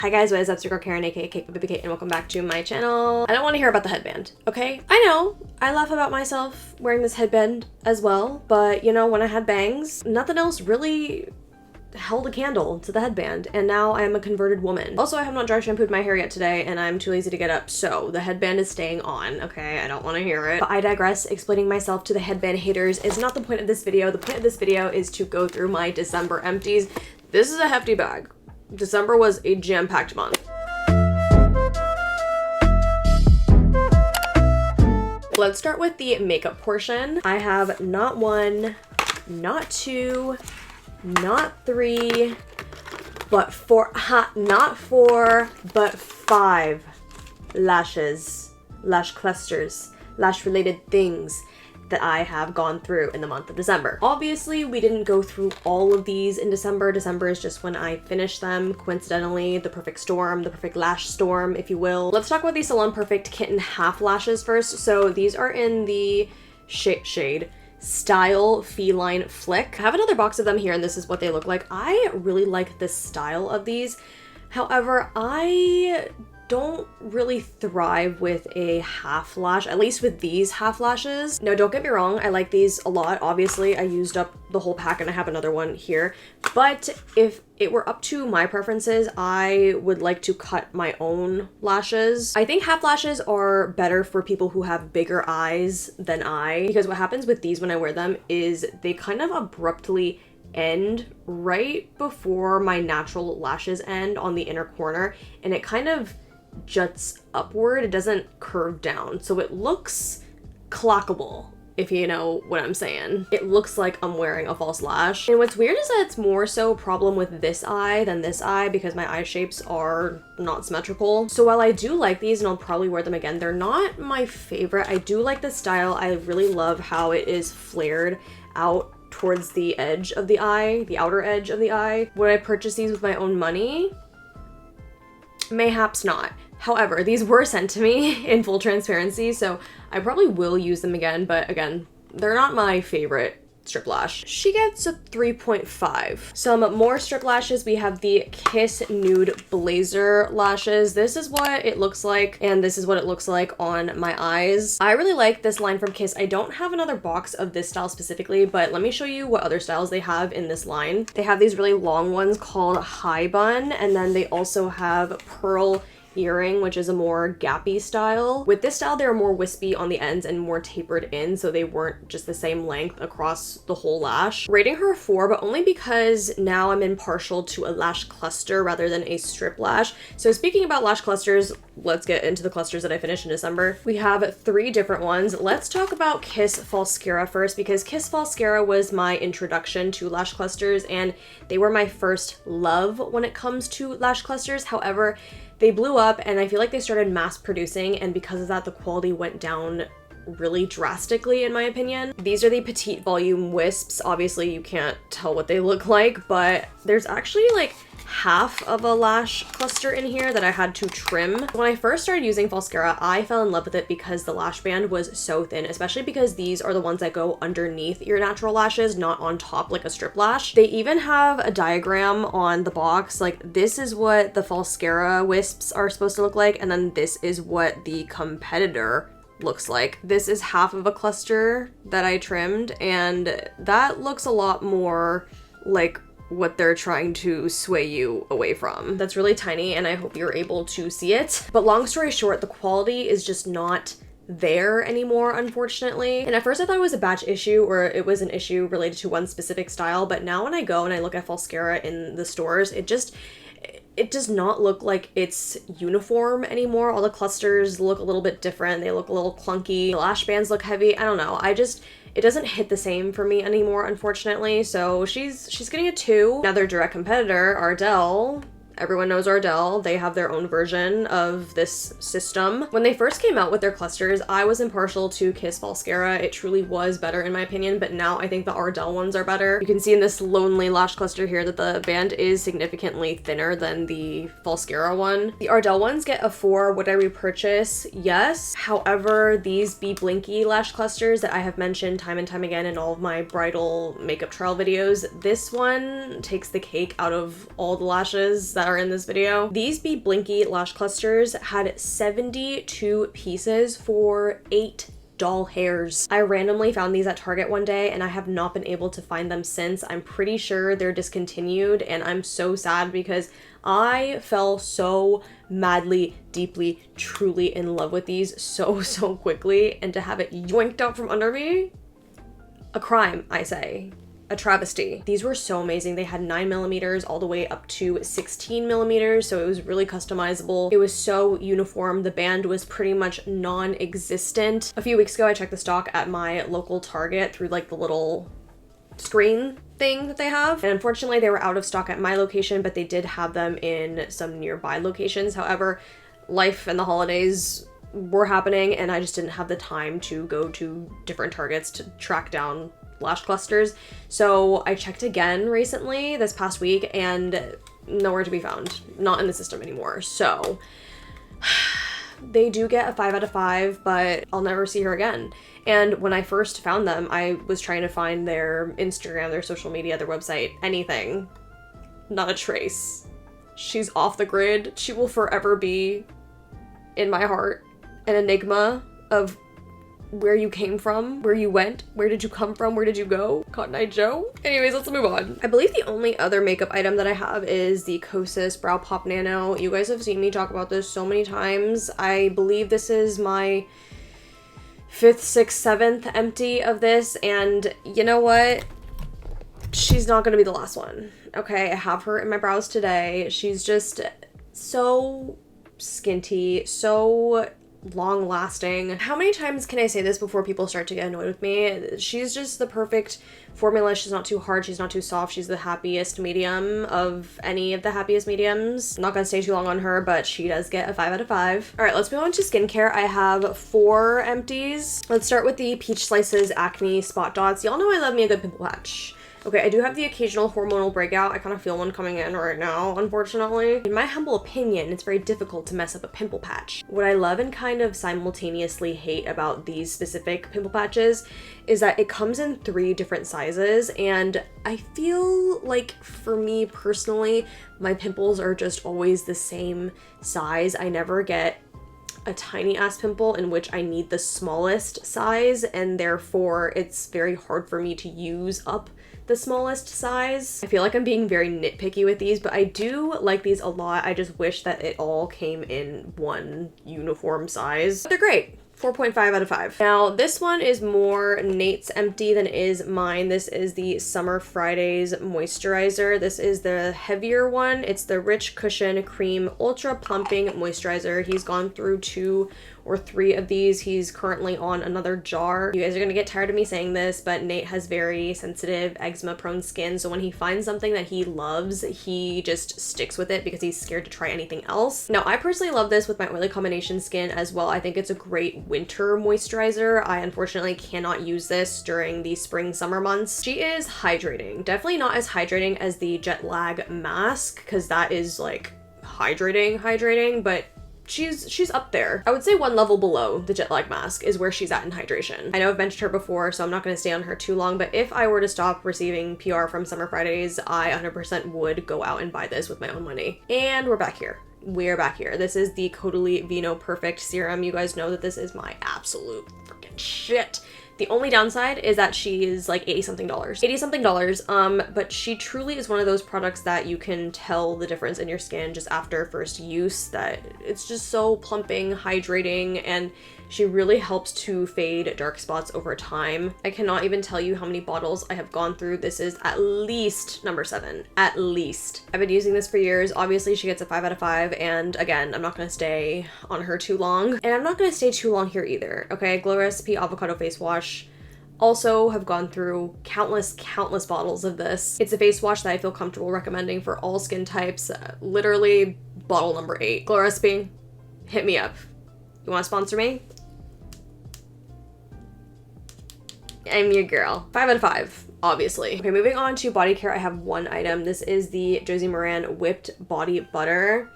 Hi guys, what is up? It's your girl Karen, aka cakedbybabyk, and welcome back to my channel. I don't want to hear about the headband, okay? I know, I laugh about myself wearing this headband as well, but you know, when I had bangs, nothing else really held a candle to the headband, and now I am a converted woman. Also, I have not dry shampooed my hair yet today, and I'm too lazy to get up, so the headband is staying on, okay? I don't want to hear it. But I digress. Explaining myself to the headband haters is not the point of this video. The point of this video is to go through my December empties. This is a hefty bag. December was a jam-packed month. Let's start with the makeup portion. I have not one, not two, not three, but not four, but five lashes, lash clusters, lash related things that I have gone through in the month of December. Obviously, we didn't go through all of these in December. December is just when I finished them, coincidentally, the perfect storm, the perfect lash storm, if you will. Let's talk about these Salon Perfect Kitten half lashes first. So these are in the shade Style Feline Flick. I have another box of them here, and this is what they look like. I really like the style of these. However, I don't really thrive with a half lash, at least with these half lashes. Now, don't get me wrong, I like these a lot. Obviously, I used up the whole pack and I have another one here. But if it were up to my preferences, I would like to cut my own lashes. I think half lashes are better for people who have bigger eyes than I, because what happens with these when I wear them is they kind of abruptly end right before my natural lashes end on the inner corner, and it kind of juts upward. It doesn't curve down, so it looks clockable, if you know what I'm saying. It looks like I'm wearing a false lash. And what's weird is that it's more so a problem with this eye than this eye, because my eye shapes are not symmetrical. So while I do like these and I'll probably wear them again, they're not my favorite. I do like the style. I really love how it is flared out towards the edge of the eye, the outer edge of the eye. Would I purchase these with my own money? Mayhaps not. However, these were sent to me in full transparency, so I probably will use them again, but again, they're not my favorite strip lash. She gets a 3.5. Some more strip lashes. We have the Kiss Nude Blazer lashes. This is what it looks like, and this is what it looks like on my eyes. I really like this line from Kiss. I don't have another box of this style specifically, but let me show you what other styles they have in this line. They have these really long ones called High Bun, and then they also have Pearl Earring, which is a more gappy style. With this style, they're more wispy on the ends and more tapered in, so they weren't just the same length across the whole lash. Rating her a 4, but only because now I'm impartial to a lash cluster rather than a strip lash. So speaking about lash clusters, let's get into the clusters that I finished in December. We have 3 different ones. Let's talk about Kiss Falscara first, because Kiss Falscara was my introduction to lash clusters, and they were my first love when it comes to lash clusters. However, they blew up, and I feel like they started mass producing, and because of that, the quality went down really drastically, in my opinion. These are the Petite Volume Wisps. Obviously, you can't tell what they look like, but there's actually like half of a lash cluster in here that I had to trim. When I first started using Falscara, I fell in love with it because the lash band was so thin, especially because these are the ones that go underneath your natural lashes, not on top like a strip lash. They even have a diagram on the box, like this is what the Falscara wisps are supposed to look like, and then this is what the competitor looks like. This is half of a cluster that I trimmed, and that looks a lot more like what they're trying to sway you away from. That's really tiny, and I hope you're able to see it. But long story short, the quality is just not there anymore, unfortunately. And at first I thought it was a batch issue, or it was an issue related to one specific style, but now when I go and I look at Falscara in the stores, it does not look like it's uniform anymore. All the clusters look a little bit different. They look a little clunky. The lash bands look heavy. I don't know. It doesn't hit the same for me anymore, unfortunately. So she's getting a 2. Now their direct competitor, Ardell, everyone knows Ardell. They have their own version of this system. When they first came out with their clusters, I was impartial to Kiss Falscara. It truly was better in my opinion, but now I think the Ardell ones are better. You can see in this Lonely Lash cluster here that the band is significantly thinner than the Falscara one. The Ardell ones get a 4. Would I repurchase? Yes. However, these beblinky lash clusters that I have mentioned time and time again in all of my bridal makeup trial videos, this one takes the cake out of all the lashes that are in this video. These beblinky lash clusters had 72 pieces for $8. Doll hairs. I randomly found these at Target one day and I have not been able to find them since. I'm pretty sure they're discontinued and I'm so sad because I fell so madly, deeply, truly in love with these so quickly, and to have it yoinked out from under me, a crime, I say. A travesty. These were so amazing. They had 9mm all the way up to 16mm, so it was really customizable. It was so uniform. The band was pretty much non-existent. A few weeks ago, I checked the stock at my local Target through like the little screen thing that they have, and unfortunately they were out of stock at my location, but they did have them in some nearby locations. However, life and the holidays were happening and I just didn't have the time to go to different Targets to track down lash clusters. So I checked again recently this past week and nowhere to be found. Not in the system anymore. So they do get a 5 out of 5, but I'll never see her again. And when I first found them, I was trying to find their Instagram, their social media, their website, anything. Not a trace. She's off the grid. She will forever be in my heart an enigma of where you came from, where you went, where did you come from, where did you go? Cotton Eye Joe? Anyways, let's move on. I believe the only other makeup item that I have is the Kosas Brow Pop Nano. You guys have seen me talk about this so many times. I believe this is my 5th, 6th, 7th empty of this, and you know what? She's not gonna be the last one. Okay, I have her in my brows today. She's just so skinty, so long lasting. How many times can I say this before people start to get annoyed with me? She's just the perfect formula. She's not too hard, she's not too soft, she's the happiest medium of any of the happiest mediums. I'm not gonna stay too long on her, but she does get a 5 out of 5. All right, let's move on to skincare. I have 4 empties. Let's start with the Peach Slices Acne Spot Dots. Y'all know I love me a good pimple patch. Okay, I do have the occasional hormonal breakout. I kind of feel one coming in right now, unfortunately. In my humble opinion, it's very difficult to mess up a pimple patch. What I love and kind of simultaneously hate about these specific pimple patches is that it comes in 3 different sizes, and I feel like for me personally, my pimples are just always the same size. I never get a tiny ass pimple in which I need the smallest size, and therefore it's very hard for me to use up the smallest size. I feel like I'm being very nitpicky with these, but I do like these a lot. I just wish that it all came in one uniform size. But they're great. 4.5 out of 5. Now, this one is more Nate's empty than is mine. This is the Summer Fridays moisturizer. This is the heavier one. It's the Rich Cushion Cream Ultra Plumping Moisturizer. He's gone through 2 or 3 of these. He's currently on another jar. You guys are gonna get tired of me saying this, but Nate has very sensitive, eczema-prone skin, so when he finds something that he loves, he just sticks with it because he's scared to try anything else. Now, I personally love this with my oily combination skin as well. I think it's a great winter moisturizer. I unfortunately cannot use this during the spring, summer months. She is hydrating. Definitely not as hydrating as the Jet Lag mask, because that is like hydrating, but she's up there. I would say 1 level below the Jet Lag mask is where she's at in hydration. I know I've mentioned her before, so I'm not going to stay on her too long, but if I were to stop receiving PR from Summer Fridays, I 100% would go out and buy this with my own money. And we're back here. We're back here. This is the Caudalie Vino Perfect Serum. You guys know that this is my absolute freaking shit. The only downside is that she is like $80 something. But she truly is one of those products that you can tell the difference in your skin just after first use, that it's just so plumping, hydrating, and she really helps to fade dark spots over time. I cannot even tell you how many bottles I have gone through. This is at least number 7, at least. I've been using this for years. Obviously she gets a 5 out of 5, and again, I'm not gonna stay on her too long, and I'm not gonna stay too long here either, okay? Glow Recipe Avocado Face Wash. Also have gone through countless bottles of this. It's a face wash that I feel comfortable recommending for all skin types. Literally bottle number 8. Glow Recipe, hit me up. You wanna sponsor me? I'm your girl. 5 out of 5, obviously. Okay, moving on to body care, I have 1 item. This is the Josie Maran Whipped Body Butter.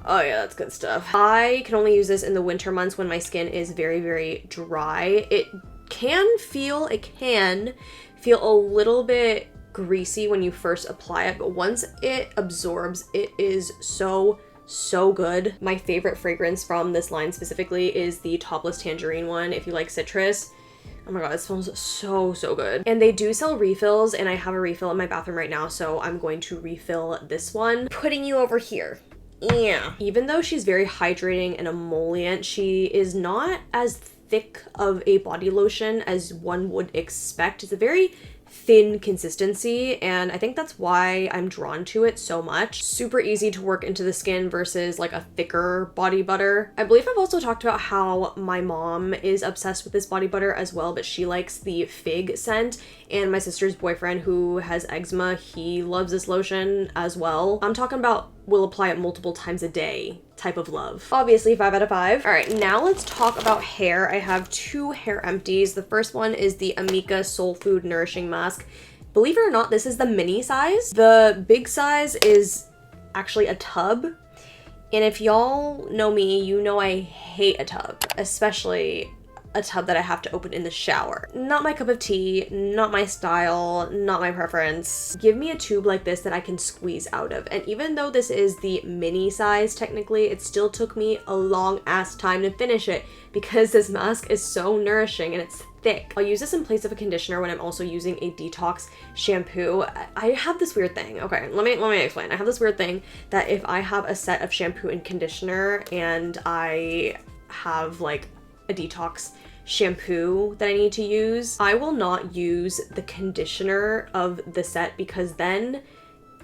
Oh yeah, that's good stuff. I can only use this in the winter months when my skin is very dry. It can feel a little bit greasy when you first apply it, but once it absorbs, it is so good. My favorite fragrance from this line specifically is the Topless Tangerine one. If you like citrus, oh my god, it smells so good. And they do sell refills, and I have a refill in my bathroom right now, so I'm going to refill this one. Putting you over here. Yeah. Even though she's very hydrating and emollient, she is not as thick of a body lotion as one would expect. It's a very thin consistency, and I think that's why I'm drawn to it so much. Super easy to work into the skin versus like a thicker body butter. I believe I've also talked about how my mom is obsessed with this body butter as well, but she likes the fig scent, and my sister's boyfriend who has eczema, he loves this lotion as well. I'm talking about will apply it multiple times a day type of love. Obviously 5 out of 5. All right, now let's talk about hair. I have 2 hair empties. The first one is the Amika Soul Food Nourishing Mask. Believe it or not, this is the mini size. The big size is actually a tub. And if y'all know me, you know I hate a tub, especially a tub that I have to open in the shower. Not my cup of tea, not my style, not my preference. Give me a tube like this that I can squeeze out of. And even though this is the mini size, technically, it still took me a long ass time to finish it because this mask is so nourishing and it's thick. I'll use this in place of a conditioner when I'm also using a detox shampoo. I have this weird thing. Okay, let me explain. I have this weird thing that if I have a set of shampoo and conditioner and I have like a detox shampoo that I need to use, I will not use the conditioner of the set because then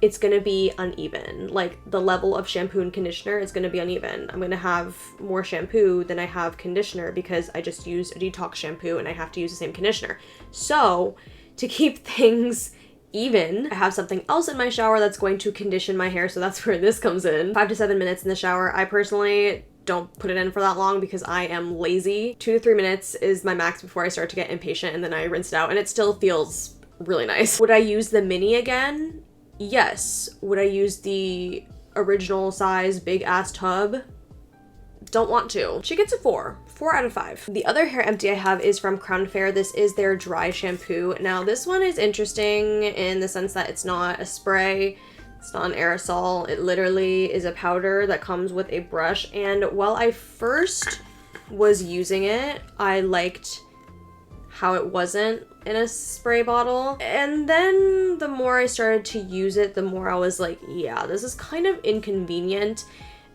it's gonna be uneven. Like the level of shampoo and conditioner is gonna be uneven. I'm gonna have more shampoo than I have conditioner because I just used a detox shampoo and I have to use the same conditioner. So to keep things even, I have something else in my shower that's going to condition my hair, so that's where this comes in. 5 to 7 minutes in the shower. I personally don't put it in for that long because I am lazy. 2 to 3 minutes is my max before I start to get impatient, and then I rinse it out and it still feels really nice. Would I use the mini again? Yes. Would I use the original size big ass tub? Don't want to. She gets a 4 out of 5. The other hair empty I have is from Crown Fair. This is their dry shampoo. Now this one is interesting in the sense that it's not a spray. It's not an aerosol. It literally is a powder that comes with a brush. And while I first was using it, I liked how it wasn't in a spray bottle. And then the more I started to use it, the more I was like, yeah, this is kind of inconvenient.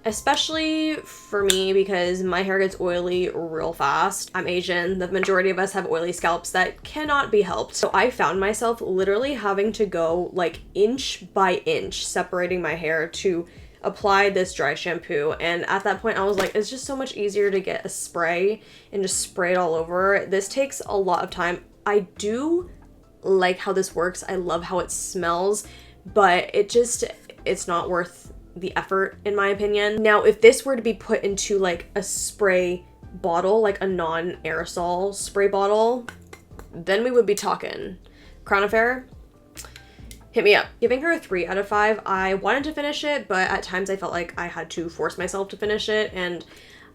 Especially for me because my hair gets oily real fast. I'm Asian. The majority of us have oily scalps that cannot be helped. So I found myself literally having to go like inch by inch separating my hair to apply this dry shampoo. And at that point I was like, it's just so much easier to get a spray and just spray it all over. This takes a lot of time. I do like how this works. I love how it smells, but it's not worth the effort in my opinion. Now, if this were to be put into like a spray bottle, like a non-aerosol spray bottle, then we would be talking. Crown Fair, hit me up. Giving her a 3 out of 5. I wanted to finish it, but at times I felt like I had to force myself to finish it, and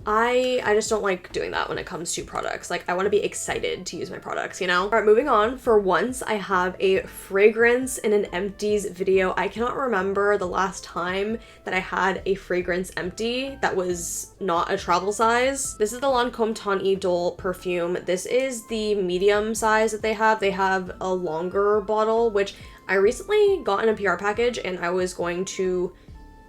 I just don't like doing that when it comes to products. Like, I want to be excited to use my products, you know? All right, moving on. For once, I have a fragrance in an empties video. I cannot remember the last time that I had a fragrance empty that was not a travel size. This is the Lancome Ton Idole perfume. This is the medium size that they have. They have a longer bottle, which I recently got in a PR package and I was going to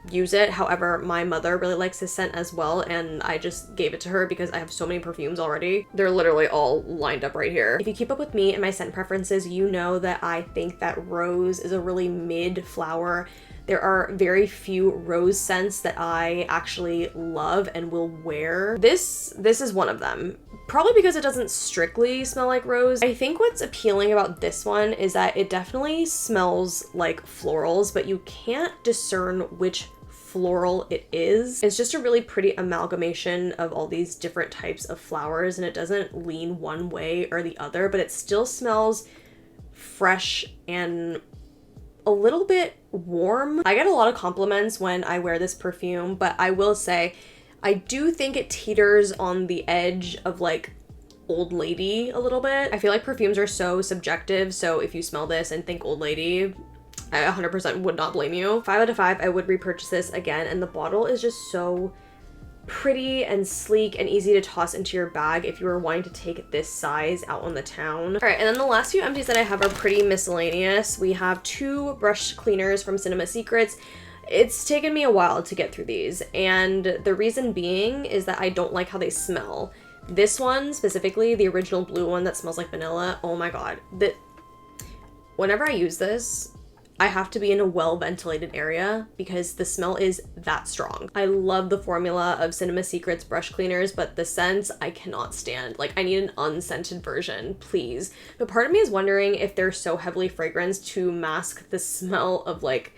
use it. However, my mother really likes this scent as well, and I just gave it to her because I have so many perfumes already. They're literally all lined up right here. If you keep up with me and my scent preferences, you know that I think that rose is a really mid flower. There are very few rose scents that I actually love and will wear. This is one of them. Probably because it doesn't strictly smell like rose. I think what's appealing about this one is that it definitely smells like florals, but you can't discern which floral it is. It's just a really pretty amalgamation of all these different types of flowers, and it doesn't lean one way or the other, but it still smells fresh and a little bit warm. I get a lot of compliments when I wear this perfume, but I will say I do think it teeters on the edge of like old lady a little bit. I feel like perfumes are so subjective, so if you smell this and think old lady, I 100% would not blame you. 5 out of 5, I would repurchase this again, and the bottle is just so pretty and sleek and easy to toss into your bag if you were wanting to take this size out on the town. All right, and then the last few empties that I have are pretty miscellaneous. We have 2 brush cleaners from Cinema Secrets. It's taken me a while to get through these, and the reason being is that I don't like how they smell. This one specifically, the original blue one that smells like vanilla, oh my god. Whenever I use this, I have to be in a well-ventilated area because the smell is that strong. I love the formula of Cinema Secrets brush cleaners, but the scents I cannot stand. Like, I need an unscented version, please. But part of me is wondering if they're so heavily fragranced to mask the smell of like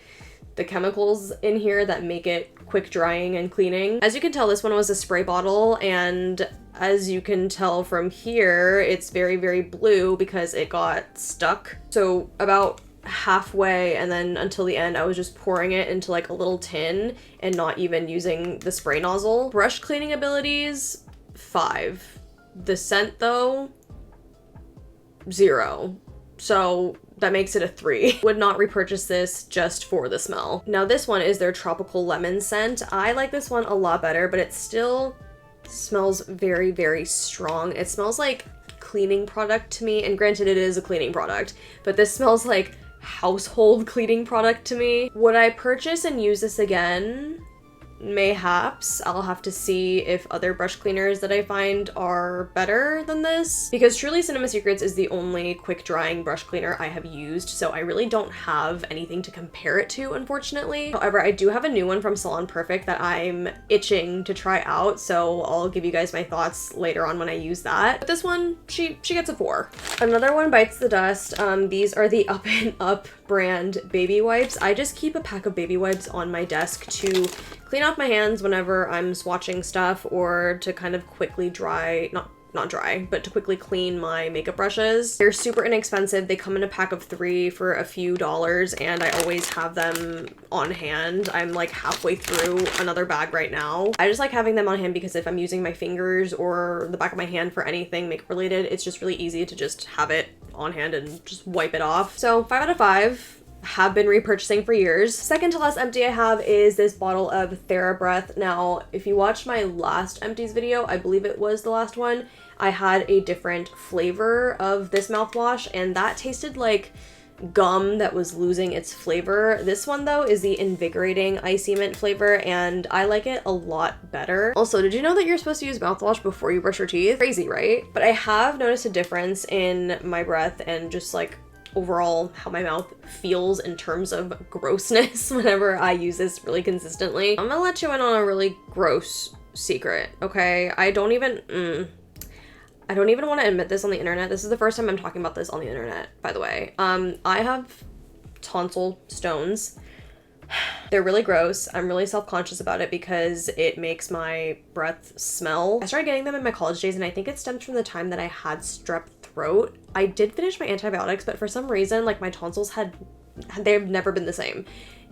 the chemicals in here that make it quick drying and cleaning. As you can tell, this one was a spray bottle, and as you can tell from here, it's very, very blue because it got stuck. So about halfway and then until the end, I was just pouring it into like a little tin and not even using the spray nozzle. Brush cleaning abilities, 5. The scent though, 0. So that makes it a 3. Would not repurchase this just for the smell. Now this one is their tropical lemon scent. I like this one a lot better, but it still smells very, very strong. It smells like cleaning product to me, and granted it is a cleaning product, but this smells like household cleaning product to me. Would I purchase and use this again? Mayhaps. I'll have to see if other brush cleaners that I find are better than this, because truly Cinema Secrets is the only quick drying brush cleaner I have used, so I really don't have anything to compare it to, unfortunately. However, I do have a new one from Salon Perfect that I'm itching to try out, so I'll give you guys my thoughts later on when I use that. But this one, she gets a 4. Another one bites the dust. These are the Up and Up brand baby wipes. I just keep a pack of baby wipes on my desk to clean off my hands whenever I'm swatching stuff, or to kind of quickly dry, not dry, but to quickly clean my makeup brushes. They're super inexpensive. They come in a pack of 3 for a few dollars, and I always have them on hand. I'm like halfway through another bag right now. I just like having them on hand because if I'm using my fingers or the back of my hand for anything makeup related, it's just really easy to just have it on hand and just wipe it off. So 5 out of 5. Have been repurchasing for years. Second to last empty I have is this bottle of TheraBreath. Now, if you watched my last empties video, I believe it was the last one, I had a different flavor of this mouthwash, and that tasted like gum that was losing its flavor. This one though is the invigorating icy mint flavor, and I like it a lot better. Also, did you know that you're supposed to use mouthwash before you brush your teeth? Crazy, right? But I have noticed a difference in my breath and just like overall how my mouth feels in terms of grossness whenever I use this really consistently. I'm gonna let you in on a really gross secret, okay? I don't even want to admit this on the internet. This is the first time I'm talking about this on the internet, by the way. I have tonsil stones. They're really gross. I'm really self-conscious about it because it makes my breath smell. I started getting them in my college days, and I think it stems from the time that I had strep throat. I did finish my antibiotics, but for some reason, like my tonsils they've never been the same.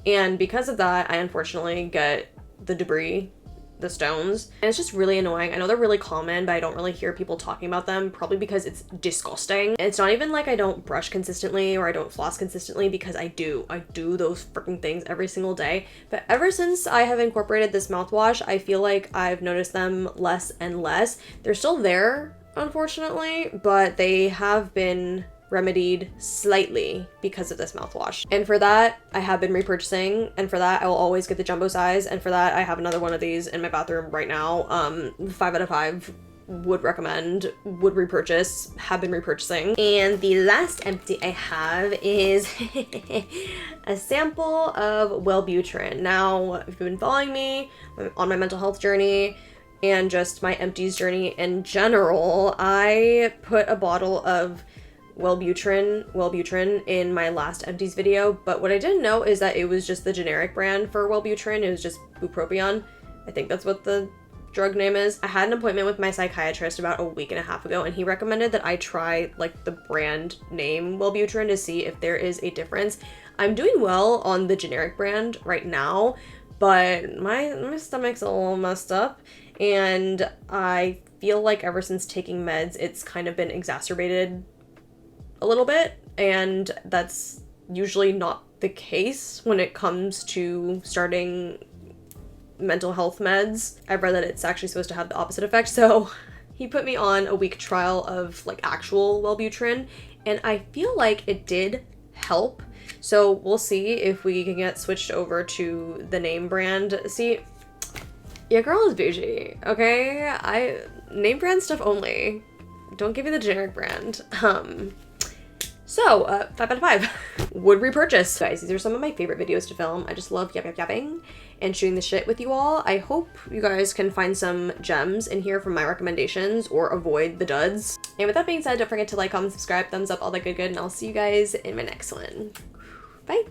And because of that, I unfortunately get the debris, the stones, and it's just really annoying. I know they're really common, but I don't really hear people talking about them, probably because it's disgusting. It's not even like I don't brush consistently or I don't floss consistently, because I do those freaking things every single day. But ever since I have incorporated this mouthwash, I feel like I've noticed them less and less. They're still there, unfortunately, but they have been remedied slightly because of this mouthwash. And for that, I have been repurchasing, and for that, I will always get the jumbo size, and for that, I have another one of these in my bathroom right now. 5 out of 5 would recommend, would repurchase, have been repurchasing. And the last empty I have is a sample of wellbutrin. Now, if you've been following me on my mental health journey and just my empties journey in general, I put a bottle of wellbutrin in my last empties video, but what I didn't know is that it was just the generic brand for wellbutrin. It was just bupropion. I think that's what the drug name is. I had an appointment with my psychiatrist about a week and a half ago, and he recommended that I try like the brand name wellbutrin to see if there is a difference. I'm doing well on the generic brand right now, but my stomach's a little messed up, and I feel like ever since taking meds, it's kind of been exacerbated a little bit, and that's usually not the case when it comes to starting mental health meds. I've read that it's actually supposed to have the opposite effect, so he put me on a week trial of like actual wellbutrin, and I feel like it did help. So we'll see if we can get switched over to the name brand. See, your girl is bougie, okay? I name brand stuff only. Don't give me the generic brand. So, 5 out of 5. Would repurchase. Guys, these are some of my favorite videos to film. I just love yapping and shooting the shit with you all. I hope you guys can find some gems in here from my recommendations or avoid the duds. And with that being said, don't forget to like, comment, subscribe, thumbs up, all that good, and I'll see you guys in my next one. Bye.